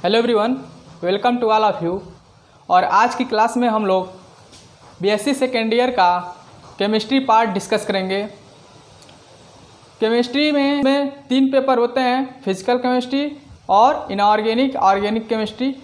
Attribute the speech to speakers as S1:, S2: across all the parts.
S1: Hello everyone, welcome to all of you. और आज की क्लास में हम लोग बीएससी सेकेंड ईयर का केमिस्ट्री पार्ट डिस्कस करेंगे। केमिस्ट्री में 3 पेपर होते हैं, फिजिकल केमिस्ट्री और इनऑर्गेनिक ऑर्गेनिक केमिस्ट्री।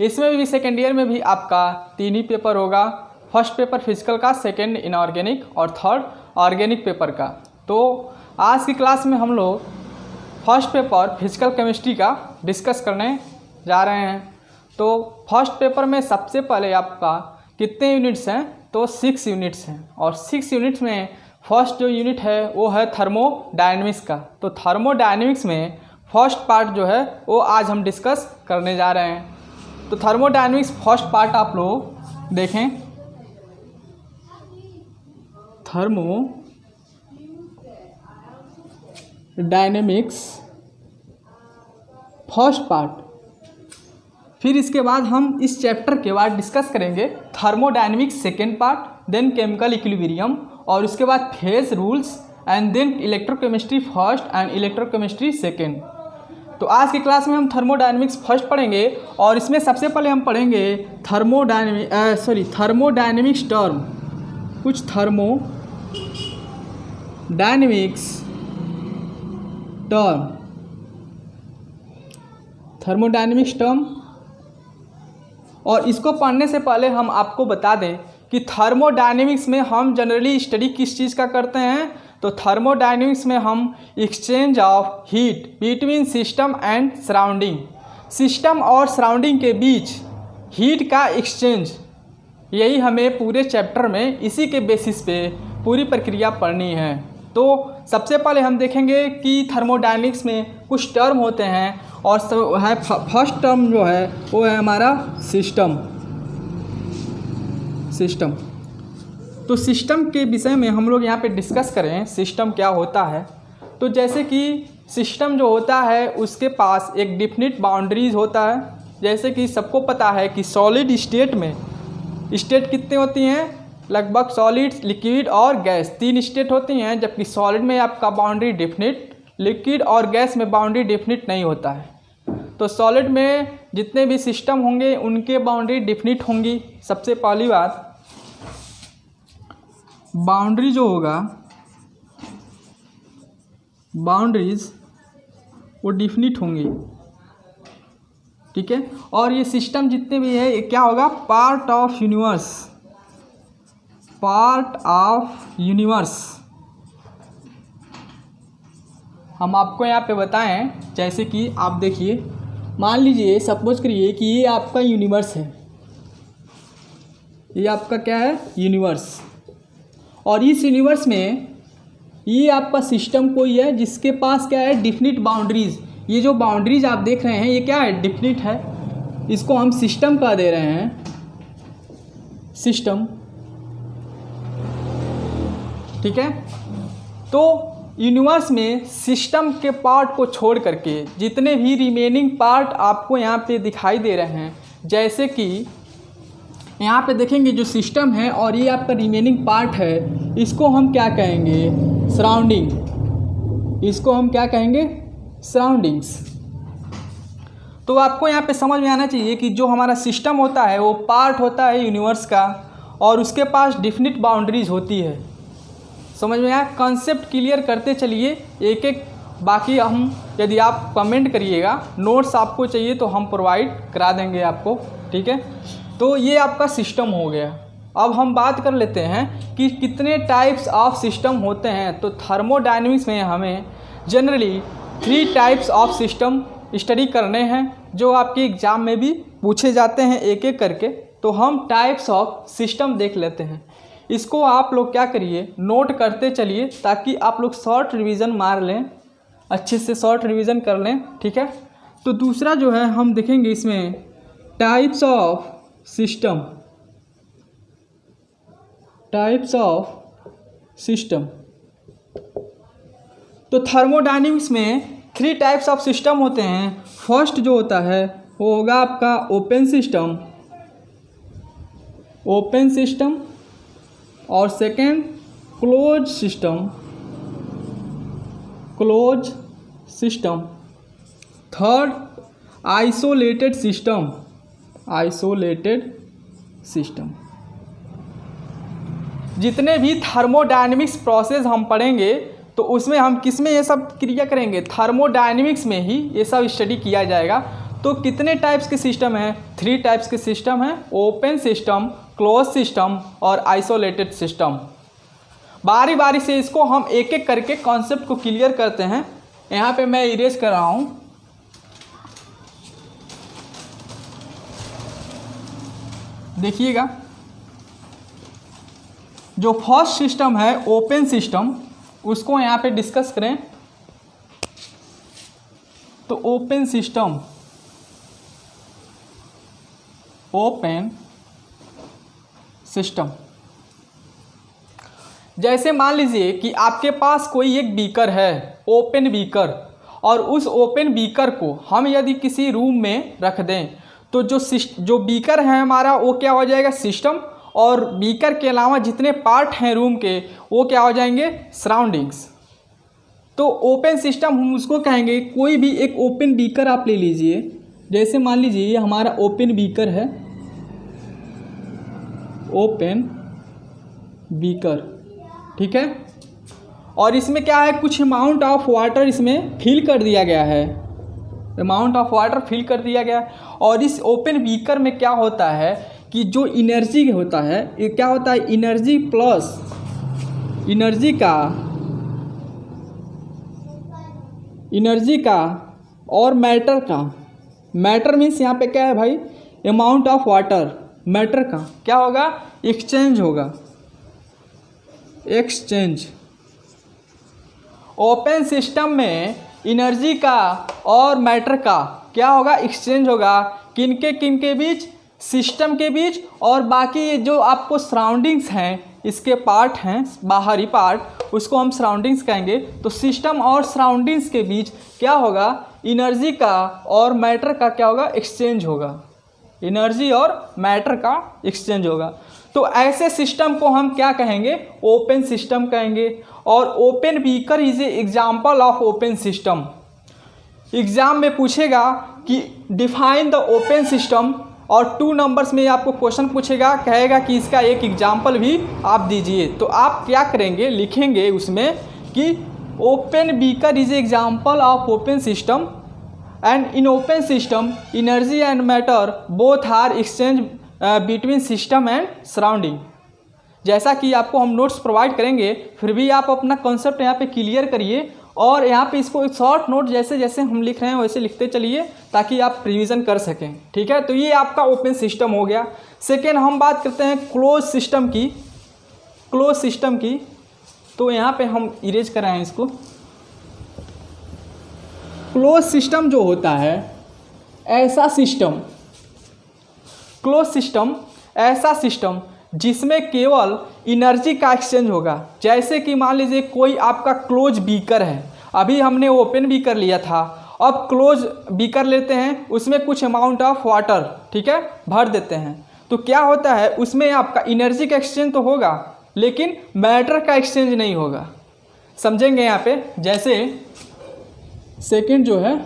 S1: इसमें भी सेकेंड ईयर में भी आपका 3 ही पेपर होगा, फर्स्ट पेपर फिजिकल का, सेकेंड इनऑर्गेनिक और थर्ड ऑर्गेनिक पेपर का। तो आज की क्लास में हम लोग फर्स्ट पेपर फिजिकल केमिस्ट्री का डिस्कस करने जा रहे हैं। तो फर्स्ट पेपर में सबसे पहले आपका कितने यूनिट्स हैं, तो 6 यूनिट्स हैं। और 6 यूनिट्स में फर्स्ट जो यूनिट है वो है थर्मोडायनेमिक्स का। तो थर्मोडायनेमिक्स में फर्स्ट पार्ट जो है वो आज हम डिस्कस करने जा रहे हैं। तो थर्मोडायनेमिक्स फर्स्ट पार्ट आप लोग देखें। Thermodynamics first part. फिर इसके बाद हम इस चैप्टर के बाद डिस्कस करेंगे thermodynamics second part, then chemical equilibrium, और उसके बाद phase rules, and then electrochemistry first and electrochemistry second. तो आज की क्लास में हम थर्मोडायनेमिक्स फर्स्ट पढ़ेंगे और इसमें सबसे पहले हम पढ़ेंगे थर्मोडायनेमिक्स टर्म, कुछ थर्मोडायनेमिक्स टर्म। और इसको पढ़ने से पहले हम आपको बता दें कि थर्मोडायनेमिक्स में हम जनरली स्टडी किस चीज़ का करते हैं। तो थर्मोडायनेमिक्स में हम exchange of heat between system and surrounding, system और सराउंडिंग के बीच हीट का एक्सचेंज, यही हमें पूरे चैप्टर में इसी के बेसिस पे पूरी प्रक्रिया पढ़नी है। तो सबसे पहले हम देखेंगे कि थर्मोडायनेमिक्स में कुछ टर्म होते हैं, और है फर्स्ट टर्म जो है वो है हमारा सिस्टम। तो सिस्टम के विषय में हम लोग यहाँ पे डिस्कस करें, सिस्टम क्या होता है। तो जैसे कि सिस्टम जो होता है उसके पास एक डिफिनिट बाउंड्रीज होता है। जैसे कि सबको पता है कि सॉलिड स्टेट में स्टेट कितने होती हैं, लगभग सॉलिड, लिक्विड और गैस 3 स्टेट होती हैं। जबकि सॉलिड में आपका बाउंड्री डिफिनिट, लिक्विड और गैस में बाउंड्री डिफिनिट नहीं होता है। तो सॉलिड में जितने भी सिस्टम होंगे उनके बाउंड्री डिफिनिट होंगी। सबसे पहली बात, बाउंड्री जो होगा, बाउंड्रीज वो डिफिनिट होंगी, ठीक है। और ये सिस्टम जितने भी है ये क्या होगा, पार्ट ऑफ यूनिवर्स। हम आपको यहाँ पे बताएं, जैसे कि आप देखिए, मान लीजिए सपोज करिए कि ये आपका यूनिवर्स है, ये आपका क्या है, यूनिवर्स। और इस यूनिवर्स में ये आपका सिस्टम कोई है जिसके पास क्या है, डिफिनिट बाउंड्रीज। ये जो बाउंड्रीज आप देख रहे हैं ये क्या है, डिफिनिट है। इसको हम सिस्टम कह दे रहे हैं, सिस्टम, ठीक है। तो यूनिवर्स में सिस्टम के पार्ट को छोड़ करके जितने भी रिमेनिंग पार्ट आपको यहाँ पे दिखाई दे रहे हैं, जैसे कि यहाँ पे देखेंगे जो सिस्टम है और ये आपका रिमेनिंग पार्ट है, इसको हम क्या कहेंगे, सराउंडिंग। इसको हम क्या कहेंगे, सराउंडिंग्स। तो आपको यहाँ पे समझ में आना चाहिए कि जो हमारा सिस्टम होता है वो पार्ट होता है यूनिवर्स का, और उसके पास डिफिनिट बाउंड्रीज होती है। समझ में आया, कॉन्सेप्ट क्लियर करते चलिए एक एक। बाकी हम, यदि आप कमेंट करिएगा, नोट्स आपको चाहिए तो हम प्रोवाइड करा देंगे आपको, ठीक है। तो ये आपका सिस्टम हो गया। अब हम बात कर लेते हैं कि कितने टाइप्स ऑफ सिस्टम होते हैं। तो थर्मोडायनेमिक्स में हमें generally 3 types of system study करने हैं, जो आपके एग्ज़ाम में भी पूछे जाते हैं एक एक करके। तो हम टाइप्स ऑफ सिस्टम देख लेते हैं। इसको आप लोग क्या करिए, नोट करते चलिए, ताकि आप लोग शॉर्ट रिवीजन मार लें, अच्छे से शॉर्ट रिवीजन कर लें, ठीक है। तो दूसरा जो है हम देखेंगे इसमें टाइप्स ऑफ सिस्टम। तो थर्मोडायनेमिक्स में 3 टाइप्स ऑफ सिस्टम होते हैं। फर्स्ट जो होता है वो होगा आपका ओपन सिस्टम, और second close system. Third isolated system. जितने भी थर्मोडायनेमिक्स प्रोसेस हम पढ़ेंगे तो उसमें हम किस में ये सब क्रिया करेंगे, थर्मोडायनेमिक्स में ही ये सब स्टडी किया जाएगा। तो कितने टाइप्स के सिस्टम हैं, 3 टाइप्स के सिस्टम हैं, ओपन सिस्टम, क्लोज सिस्टम और आइसोलेटेड सिस्टम। बारी बारी से इसको हम एक एक करके कॉन्सेप्ट को क्लियर करते हैं। यहाँ पे मैं इरेज कर रहा हूँ। देखिएगा, जो फर्स्ट सिस्टम है ओपन सिस्टम, उसको यहाँ पे डिस्कस करें। तो ओपन सिस्टम, जैसे मान लीजिए कि आपके पास कोई एक बीकर है, ओपन बीकर, और उस ओपन बीकर को हम यदि किसी रूम में रख दें तो जो बीकर है हमारा वो क्या हो जाएगा, सिस्टम, और बीकर के अलावा जितने पार्ट हैं रूम के वो क्या हो जाएंगे, सराउंडिंग्स। तो ओपन सिस्टम हम उसको कहेंगे। कोई भी एक ओपन बीकर आप ले लीजिए, जैसे मान लीजिए ये हमारा ओपन बीकर है, ओपन बीकर, ठीक है, और इसमें क्या है, कुछ अमाउंट ऑफ वाटर इसमें फिल कर दिया गया है, अमाउंट ऑफ वाटर फिल कर दिया गया है। और इस ओपन बीकर में क्या होता है कि जो इनर्जी होता है, ये क्या होता है, एनर्जी प्लस एनर्जी का और मैटर का। मैटर मीन्स यहाँ पे क्या है भाई, अमाउंट ऑफ वाटर, मैटर का क्या होगा, एक्सचेंज होगा, एक्सचेंज। ओपन सिस्टम में एनर्जी का और मैटर का क्या होगा, एक्सचेंज होगा। किनके बीच, सिस्टम के बीच, और बाकी ये जो आपको सराउंडिंग्स हैं, इसके पार्ट हैं, बाहरी पार्ट, उसको हम सराउंडिंग्स कहेंगे। तो सिस्टम और सराउंडिंग्स के बीच क्या होगा, एनर्जी का और मैटर का क्या होगा, एक्सचेंज होगा, एनर्जी और मैटर का एक्सचेंज होगा। तो ऐसे सिस्टम को हम क्या कहेंगे, ओपन सिस्टम कहेंगे। और open beaker is a example of open system. Exam में पूछेगा कि डिफाइन द ओपन सिस्टम, और 2 नंबर्स में आपको क्वेश्चन पूछेगा, कहेगा कि इसका एक एग्जाम्पल भी आप दीजिए। तो आप क्या करेंगे, लिखेंगे उसमें कि open beaker is example of open system, and in open system energy and matter both are exchange between system and surrounding. जैसा कि आपको हम नोट्स प्रोवाइड करेंगे, फिर भी आप अपना कॉन्सेप्ट यहाँ पे क्लियर करिए, और यहाँ पे इसको एक शॉर्ट नोट जैसे जैसे हम लिख रहे हैं वैसे लिखते चलिए, ताकि आप रिवीजन कर सकें, ठीक है। तो ये आपका ओपन सिस्टम हो गया। सेकेंड हम बात करते हैं क्लोज सिस्टम की। तो यहाँ पे हम इरेज कर रहे हैं इसको। क्लोज सिस्टम जो होता है, ऐसा सिस्टम, क्लोज सिस्टम ऐसा सिस्टम जिसमें केवल एनर्जी का एक्सचेंज होगा। जैसे कि मान लीजिए कोई आपका क्लोज बीकर है, अभी हमने ओपन बीकर लिया था, अब क्लोज बीकर लेते हैं, उसमें कुछ अमाउंट ऑफ वाटर, ठीक है, भर देते हैं। तो क्या होता है, उसमें आपका एनर्जी का एक्सचेंज तो होगा, लेकिन मैटर का एक्सचेंज नहीं होगा। समझेंगे यहाँ पे। जैसे सेकंड जो है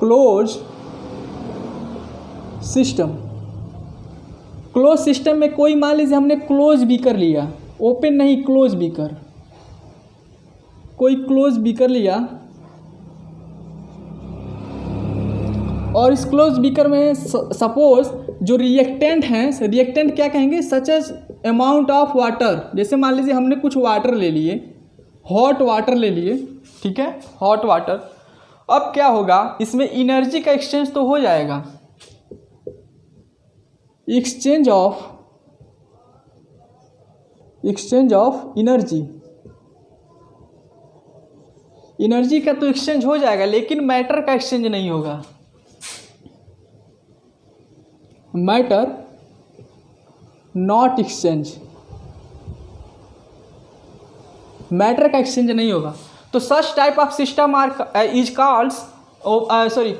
S1: क्लोज सिस्टम में कोई मान लीजिए हमने क्लोज बीकर लिया, ओपन नहीं, क्लोज बीकर, कोई क्लोज बीकर लिया, और इस क्लोज बीकर में सपोज जो रिएक्टेंट हैं, रिएक्टेंट क्या कहेंगे, such as amount of water. जैसे मान लीजिए हमने कुछ वाटर ले लिए, हॉट वाटर ले लिए, ठीक है, हॉट वाटर। अब क्या होगा, इसमें एनर्जी का एक्सचेंज तो हो जाएगा, एक्सचेंज ऑफ एनर्जी का तो एक्सचेंज हो जाएगा, लेकिन मैटर का एक्सचेंज नहीं होगा। मैटर नॉट एक्सचेंज, मैटर का एक्सचेंज नहीं होगा। तो such type of system is called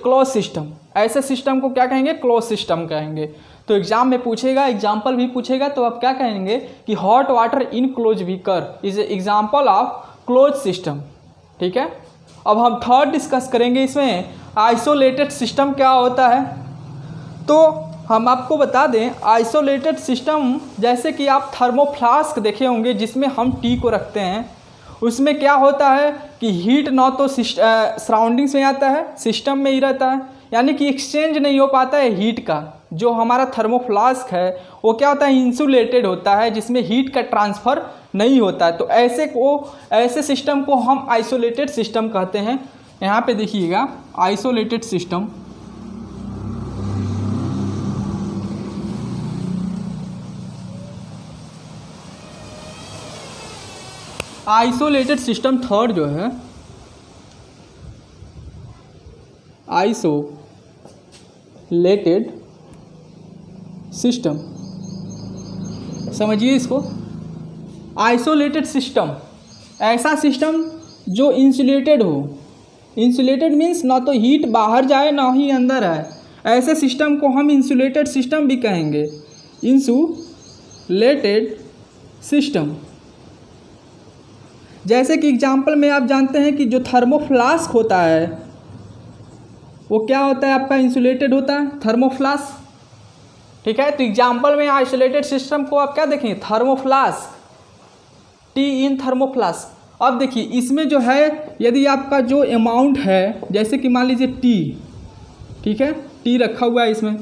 S1: close system. ऐसे सिस्टम को क्या कहेंगे, क्लोज सिस्टम कहेंगे। तो एग्जाम में पूछेगा, एग्जाम्पल भी पूछेगा, तो आप क्या कहेंगे कि hot water in close beaker is example of close system, ठीक है। अब हम थर्ड डिस्कस करेंगे इसमें आइसोलेटेड सिस्टम क्या होता है। तो हम आपको बता दें आइसोलेटेड सिस्टम जैसे कि आप थर्मोफ्लास्क देखे होंगे जिसमें हम टी को रखते हैं, उसमें क्या होता है कि हीट ना तो सराउंडिंग्स में आता है, सिस्टम में ही रहता है, यानी कि एक्सचेंज नहीं हो पाता है हीट का। जो हमारा थर्मोफ्लास्क है वो क्या होता है, इंसुलेटेड होता है, जिसमें हीट का ट्रांसफ़र नहीं होता है। तो ऐसे सिस्टम को हम आइसोलेटेड सिस्टम कहते हैं। यहाँ पे देखिएगा isolated system, isolated system third जो है आइसोलेटेड सिस्टम, समझिए इसको। आइसोलेटेड सिस्टम ऐसा सिस्टम जो इंसुलेटेड हो। इंसुलेटेड मीन्स ना तो हीट बाहर जाए ना ही अंदर आए, ऐसे सिस्टम को हम इंसुलेटेड सिस्टम भी कहेंगे। इंसुलेटेड सिस्टम जैसे कि एग्जाम्पल में आप जानते हैं कि जो थर्मोफ्लास्क होता है वो क्या होता है आपका, इंसुलेटेड होता है थर्मोफ्लास्क, ठीक है। तो एग्जाम्पल में आइसोलेटेड सिस्टम को आप क्या देखेंगे, थर्मोफ्लास्क, टी इन थर्मोफ्लास्क। अब देखिए इसमें जो है यदि आपका जो अमाउंट है, जैसे कि मान लीजिए टी, ठीक है, टी रखा हुआ है इसमें,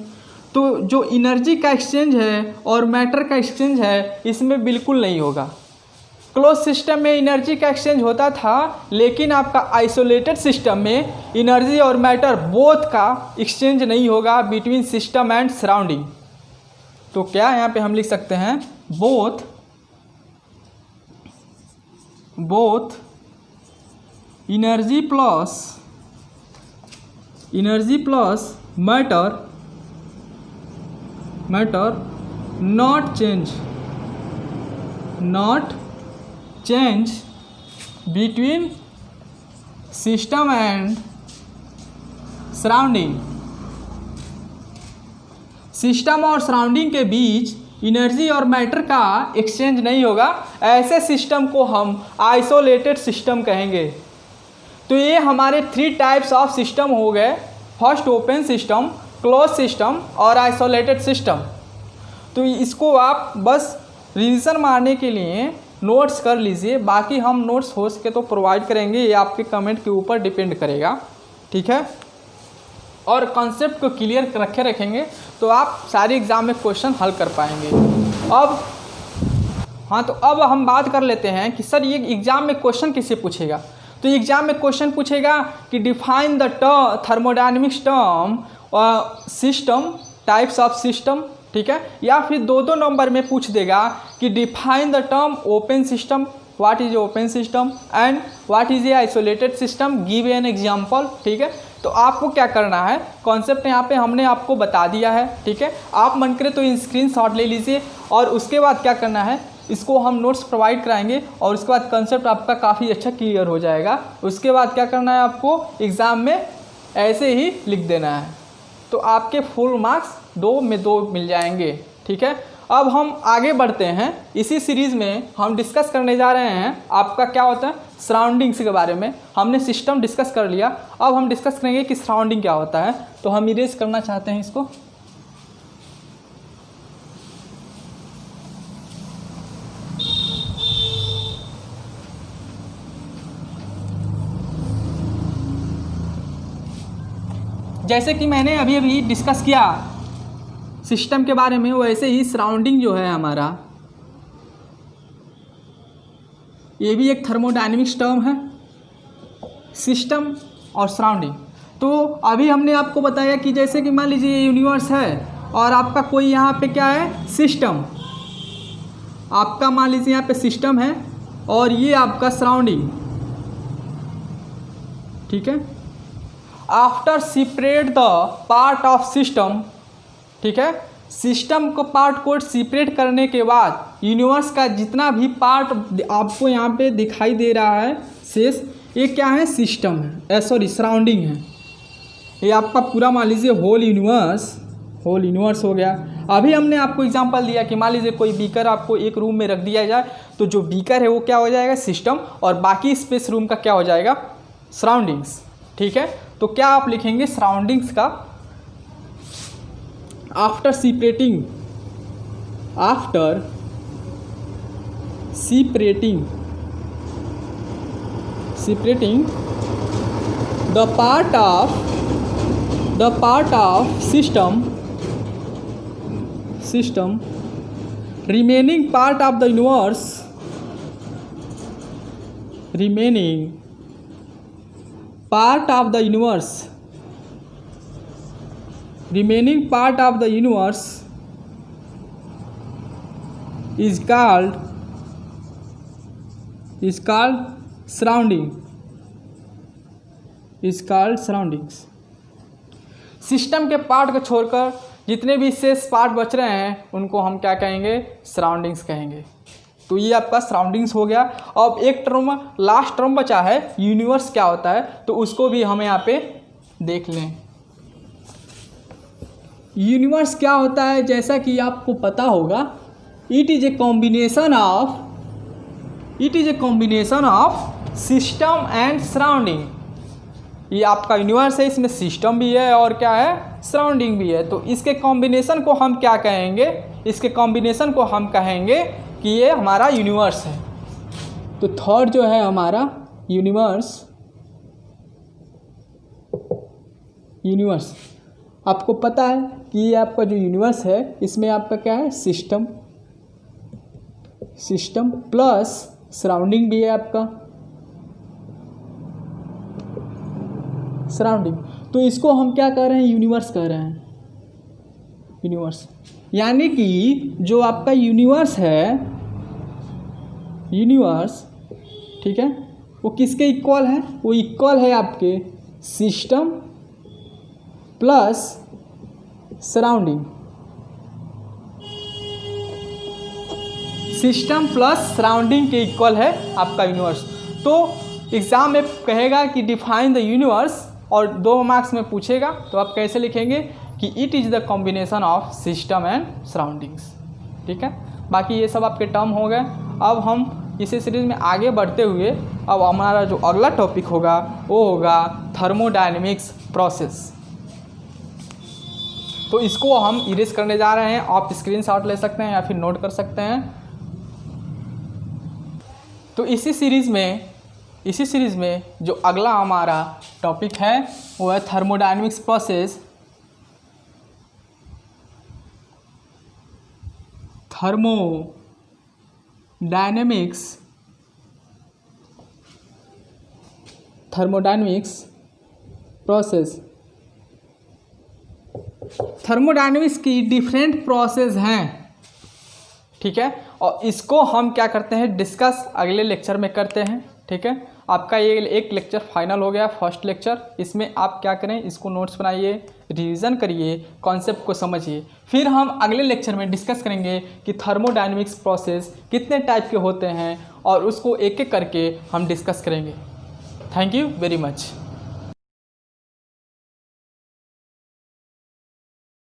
S1: तो जो एनर्जी का एक्सचेंज है और मैटर का एक्सचेंज है इसमें बिल्कुल नहीं होगा। क्लोज सिस्टम में एनर्जी का एक्सचेंज होता था, लेकिन आपका आइसोलेटेड सिस्टम में एनर्जी और मैटर बोथ का एक्सचेंज नहीं होगा बिटवीन सिस्टम एंड सराउंडिंग। तो क्या यहाँ पे हम लिख सकते हैं, both energy plus matter not change between system and surrounding. System और सराउंडिंग के बीच एनर्जी और मैटर का एक्सचेंज नहीं होगा, ऐसे सिस्टम को हम आइसोलेटेड सिस्टम कहेंगे। तो ये हमारे 3 टाइप्स ऑफ सिस्टम हो गए, first open system, close system और आइसोलेटेड सिस्टम। तो इसको आप बस रिवीजन मारने के लिए नोट्स कर लीजिए, बाकी हम नोट्स हो सके तो प्रोवाइड करेंगे, ये आपके कमेंट के ऊपर डिपेंड करेगा, ठीक है। और कॉन्सेप्ट को क्लियर रखेंगे तो आप सारे एग्ज़ाम में क्वेश्चन हल कर पाएंगे। अब हम बात कर लेते हैं कि सर ये एग्ज़ाम में क्वेश्चन किससे पूछेगा। तो एग्ज़ाम में क्वेश्चन पूछेगा कि define the thermodynamics term system, types of system, ठीक है। या फिर 2 नंबर में पूछ देगा कि define the term open system, what is open system and what is a isolated system, give an example, ठीक है। तो आपको क्या करना है, कॉन्सेप्ट यहाँ पे हमने आपको बता दिया है, ठीक है। आप मन करे तो स्क्रीनशॉट ले लीजिए और उसके बाद क्या करना है, इसको हम नोट्स प्रोवाइड कराएंगे और उसके बाद कॉन्सेप्ट आपका काफ़ी अच्छा क्लियर हो जाएगा। उसके बाद क्या करना है, आपको एग्ज़ाम में ऐसे ही लिख देना है, तो आपके फुल मार्क्स 2 में 2 मिल जाएंगे, ठीक है। अब हम आगे बढ़ते हैं, इसी सीरीज़ में हम डिस्कस करने जा रहे हैं आपका क्या होता है, सराउंडिंग्स के बारे में। हमने सिस्टम डिस्कस कर लिया, अब हम डिस्कस करेंगे कि सराउंडिंग क्या होता है। तो हम इरेज करना चाहते हैं इसको, जैसे कि मैंने अभी डिस्कस किया सिस्टम के बारे में, वैसे ही सराउंडिंग जो है हमारा, ये भी एक थर्मोडायनेमिक्स टर्म है, सिस्टम और सराउंडिंग। तो अभी हमने आपको बताया कि जैसे कि मान लीजिए यूनिवर्स है और आपका कोई यहाँ पे क्या है, सिस्टम, आपका मान लीजिए यहाँ पे सिस्टम है और ये आपका सराउंडिंग, ठीक है। After separate the part of system, ठीक है, सिस्टम को पार्ट को सेपरेट करने के बाद यूनिवर्स का जितना भी पार्ट आपको यहाँ पे दिखाई दे रहा है शेष, ये क्या है, सिस्टम है, सराउंडिंग है। ये आपका पूरा मान लीजिए होल यूनिवर्स हो गया। अभी हमने आपको एग्जांपल दिया कि मान लीजिए कोई बीकर आपको एक रूम में रख दिया जाए, तो जो बीकर है वो क्या हो जाएगा, सिस्टम, और बाकी स्पेस रूम का क्या हो जाएगा, सराउंडिंग्स। ठीक है, तो क्या आप लिखेंगे सराउंडिंग्स का, after separating the part of system remaining part of the universe is called surroundings। System के पार्ट को छोड़कर जितने भी शेष पार्ट बच रहे हैं उनको हम क्या कहेंगे, सराउंडिंग्स कहेंगे। तो ये आपका सराउंडिंग्स हो गया। अब एक टर्म, लास्ट टर्म बचा है यूनिवर्स क्या होता है, तो उसको भी हम यहाँ पे देख लें। यूनिवर्स क्या होता है, जैसा कि आपको पता होगा, it is a combination of system and surrounding. ये आपका यूनिवर्स है, इसमें सिस्टम भी है और क्या है, सराउंडिंग भी है। तो इसके कॉम्बिनेशन को हम क्या कहेंगे, कि ये हमारा यूनिवर्स है। तो थर्ड जो है हमारा यूनिवर्स, आपको पता है कि ये आपका जो यूनिवर्स है इसमें आपका क्या है, सिस्टम प्लस सराउंडिंग भी है आपका, सराउंडिंग। तो इसको हम क्या कह रहे हैं, यूनिवर्स कह रहे हैं, यूनिवर्स। यानी कि जो आपका यूनिवर्स है, ठीक है, वो किसके इक्वल है, वो इक्वल है आपके system plus surrounding. System plus surrounding के इक्वल है आपका यूनिवर्स। तो एग्ज़ाम में कहेगा कि डिफाइन द यूनिवर्स, और 2 मार्क्स में पूछेगा, तो आप कैसे लिखेंगे कि it is the combination of system and surroundings. ठीक है, बाकी ये सब आपके टर्म हो गए। अब हम इसी सीरीज़ में आगे बढ़ते हुए अब हमारा जो अगला टॉपिक होगा वो होगा थर्मोडायनेमिक्स प्रोसेस। तो इसको हम इरेज करने जा रहे हैं, आप स्क्रीनशॉट ले सकते हैं या फिर नोट कर सकते हैं। तो इसी सीरीज़ में जो अगला हमारा टॉपिक है वो है thermodynamics process. Thermodynamics process. Thermodynamics की डिफरेंट प्रोसेस हैं, ठीक है, और इसको हम क्या करते हैं, डिस्कस अगले लेक्चर में करते हैं। ठीक है, आपका ये एक लेक्चर फाइनल हो गया, फर्स्ट लेक्चर। इसमें आप क्या करें, इसको नोट्स बनाइए, रिवीजन करिए, कॉन्सेप्ट को समझिए। फिर हम अगले लेक्चर में डिस्कस करेंगे कि थर्मोडायनेमिक्स प्रोसेस कितने टाइप के होते हैं और उसको एक एक करके हम डिस्कस करेंगे। Thank you very much.